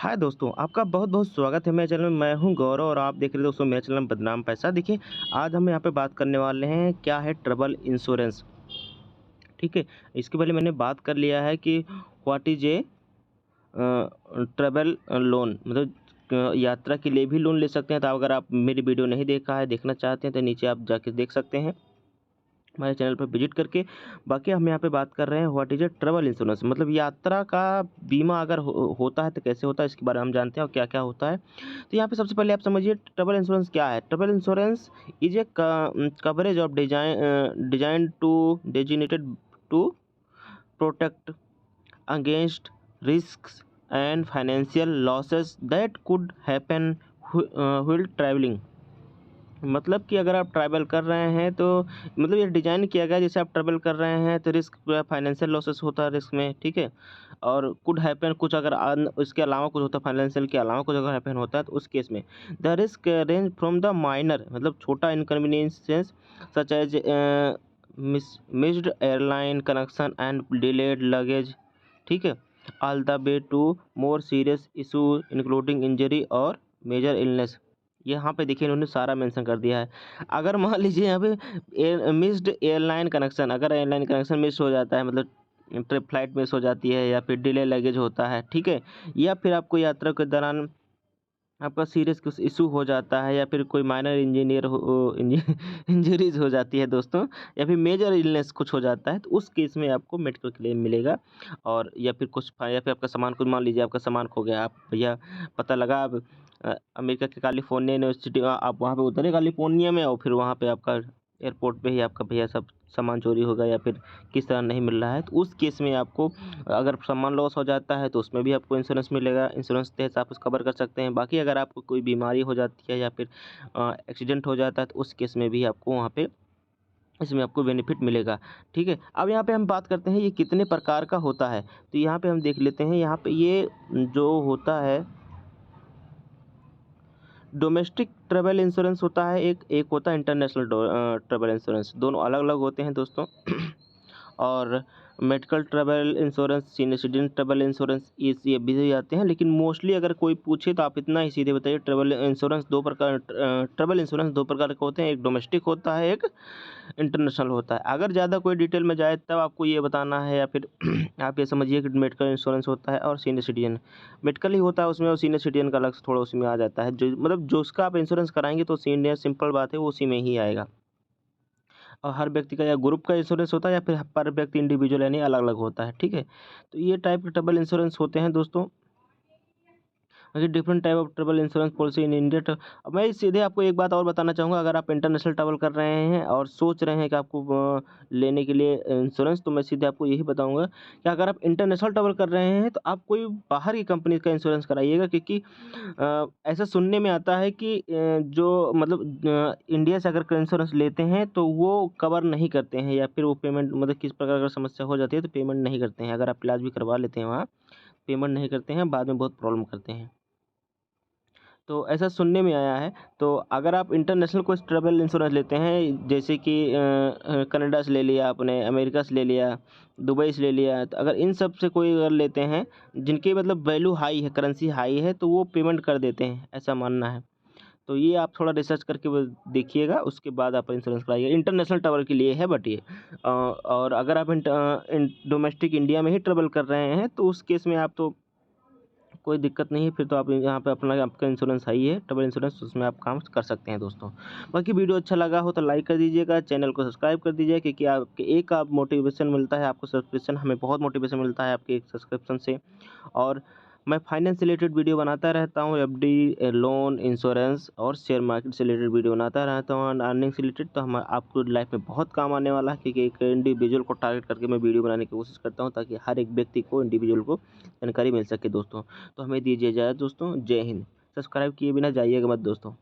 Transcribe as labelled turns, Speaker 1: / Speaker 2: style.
Speaker 1: हाय दोस्तों, आपका बहुत-बहुत स्वागत है मेरे चैनल में। मैं हूं गौरव और आप देख रहे हैं दोस्तों मेरे चैनल बदनाम पैसा। देखिए, आज हम यहाँ पे बात करने वाले हैं क्या है ट्रैवल इंश्योरेंस, ठीक है? इसके पहले मैंने बात कर लिया है कि what is a travel loan, मतलब यात्रा के लिए भी लोन ले सकते हैं। तो अगर आप मेरी वीडियो नहीं देखा है, देखना चाहते हैं तो नीचे आप जाके देख सकते हैं हमारे चैनल पर विजिट करके। बाकी हम यहाँ पे बात कर रहे हैं what is a travel insurance, मतलब यात्रा का बीमा अगर होता है तो कैसे होता है, इसके बारे में हम जानते हैं और क्या-क्या होता है। तो यहाँ पे सबसे पहले आप समझिए ट्रैवल इंश्योरेंस क्या है। Travel insurance is a coverage of design to designated to protect against risks and financial losses that could happen while travelling. मतलब कि अगर आप ट्रैवल कर रहे हैं तो मतलब ये डिज़ाइन किया गया है, जैसे आप ट्रैवल कर रहे हैं तो रिस्क फाइनेंशियल लॉसेस होता है रिस्क में, ठीक है? और कुड हैपन कुछ अगर इसके अलावा कुछ होता है, फाइनेंशियल के अलावा कुछ अगर हैपन होता है तो उस केस में the risk range from the minor, मतलब छोटा inconveniences such as missed airline connection and delayed luggage, ठीक है, all the way to more serious issue including injury और मेजर इलनेस। यहाँ पे देखिए इन्होंने सारा मेंशन कर दिया है। अगर मान लीजिए यहाँ पे मिस्ड एयरलाइन कनेक्शन, अगर एयरलाइन कनेक्शन मिस हो जाता है, मतलब ट्रिप फ्लाइट मिस हो जाती है या फिर डिले लगेज होता है, ठीक है, या फिर आपको यात्रा के दौरान आपका सीरियस कुछ इशू हो जाता है या फिर कोई माइनर इंजरीज हो जाती है दोस्तों, या फिर मेजर इलनेस कुछ हो जाता है, तो उस केस में आपको मेडिकल क्लेम मिलेगा। और या फिर या फिर आपका सामान, कुछ मान लीजिए आपका सामान खो गया, आप भैया पता लगा आप अमेरिका के कैलिफोर्निया यूनिवर्सिटी, आप वहाँ पे उतरे कैलिफोर्निया में और फिर वहाँ पे आपका एयरपोर्ट पे ही आपका भैया सब सामान चोरी हो गया या फिर किस तरह नहीं मिल रहा है, तो उस केस में आपको अगर सामान लॉस हो जाता है तो उसमें भी आपको इंश्योरेंस मिलेगा। इंश्योरेंस के तहत आप उसको कवर कर सकते हैं। बाकी अगर आपको कोई बीमारी हो जाती है या फिर एक्सीडेंट हो जाता है तो उस केस में भी आपको वहाँ पे इसमें आपको बेनिफिट मिलेगा, ठीक है। अब यहाँ पे हम बात करते हैं ये कितने प्रकार का होता है, तो यहाँ पे हम देख लेते हैं। यहाँ पे ये जो होता है डोमेस्टिक ट्रैवल इंश्योरेंस होता है, एक होता है इंटरनेशनल ट्रैवल इंश्योरेंस, दोनों अलग-अलग होते हैं दोस्तों। और medical travel insurance, senior citizen travel insurance, ये भी आते हैं, लेकिन मोस्टली अगर कोई पूछे तो आप इतना ही सीधे बताइए ट्रैवल इंश्योरेंस दो प्रकार ट्रैवल इंश्योरेंस दो प्रकार के होते हैं, एक डोमेस्टिक होता है, एक इंटरनेशनल होता है। अगर ज़्यादा कोई डिटेल में जाए तब आपको ये बताना है, या फिर आप ये समझिए कि मेडिकल इंश्योरेंस होता है और सीनियर सिटीजन मेडिकल ही होता है उसमें, और सीनियर सिटीजन का अलग से थोड़ा उसमें आ जाता है। जो मतलब जो उसका आप इंश्योरेंस कराएंगे तो सीनियर, सिंपल बात है, वो उसी में ही आएगा। और हर व्यक्ति का या ग्रुप का इंश्योरेंस होता है या फिर पर व्यक्ति इंडिविजुअल यानी अलग-अलग होता है, ठीक है? तो ये टाइप के ट्रैवल इंश्योरेंस होते हैं दोस्तों। बाकी different type of travel insurance policy in India. अब मैं सीधे आपको एक बात और बताना चाहूँगा, अगर आप इंटरनेशनल ट्रैवल कर रहे हैं और सोच रहे हैं कि आपको लेने के लिए इंश्योरेंस, तो मैं सीधे आपको यही बताऊँगा कि अगर आप इंटरनेशनल ट्रैवल कर रहे हैं तो आप कोई बाहर की कंपनी का इंश्योरेंस कराइएगा, क्योंकि ऐसा सुनने में आता है कि जो मतलब इंडिया से अगर इंश्योरेंस लेते हैं तो वो कवर नहीं करते हैं, या फिर वो पेमेंट, मतलब किस प्रकार का समस्या हो जाती है तो पेमेंट नहीं करते हैं। अगर आप इलाज भी करवा लेते हैं वहाँ, पेमेंट नहीं करते हैं, बाद में बहुत प्रॉब्लम करते हैं। तो ऐसा सुनने में आया है। तो अगर आप इंटरनेशनल कोई ट्रैवल इंश्योरेंस लेते हैं, जैसे कि कनाडा से ले लिया आपने, अमेरिका से ले लिया, दुबई से ले लिया, तो अगर इन सब से कोई अगर लेते हैं जिनकी मतलब वैल्यू हाई है, करेंसी हाई है, तो वो पेमेंट कर देते हैं, ऐसा मानना है। तो ये आप थोड़ा रिसर्च करके वो देखिएगा, उसके बाद आप इंश्योरेंस कराइए। इंटरनेशनल ट्रैवल के लिए है बट ये और अगर आप डोमेस्टिक इंडिया में ही ट्रैवल कर रहे हैं तो उस केस में आप तो कोई दिक्कत नहीं है, फिर तो आप यहाँ पे अपना आपका इंश्योरेंस है ही है, ट्रैवल इंश्योरेंस, उसमें आप काम कर सकते हैं दोस्तों। बाकी वीडियो अच्छा लगा हो तो लाइक कर दीजिएगा, चैनल को सब्सक्राइब कर दीजिए, क्योंकि आपके एक आप मोटिवेशन मिलता है, आपको सब्सक्रिप्शन, हमें बहुत मोटिवेशन मिलता है आपके एक सब्सक्रिप्शन से। और मैं फाइनेंस से रिलेटेड वीडियो बनाता रहता हूँ, एफडी, लोन, इंश्योरेंस और शेयर मार्केट से रिलेटेड वीडियो बनाता रहता हूँ, अर्निंग से रिलेटेड। तो हम आपको लाइफ में बहुत काम आने वाला है, क्योंकि एक इंडिविजुअल को टारगेट करके मैं वीडियो बनाने की कोशिश करता हूँ, ताकि हर एक व्यक्ति को, इंडिविजुअल को जानकारी मिल सके दोस्तों। तो हमें दीजिए इजाज़त दोस्तों। जय हिंद। सब्सक्राइब किए बिना जाइएगा मत दोस्तों।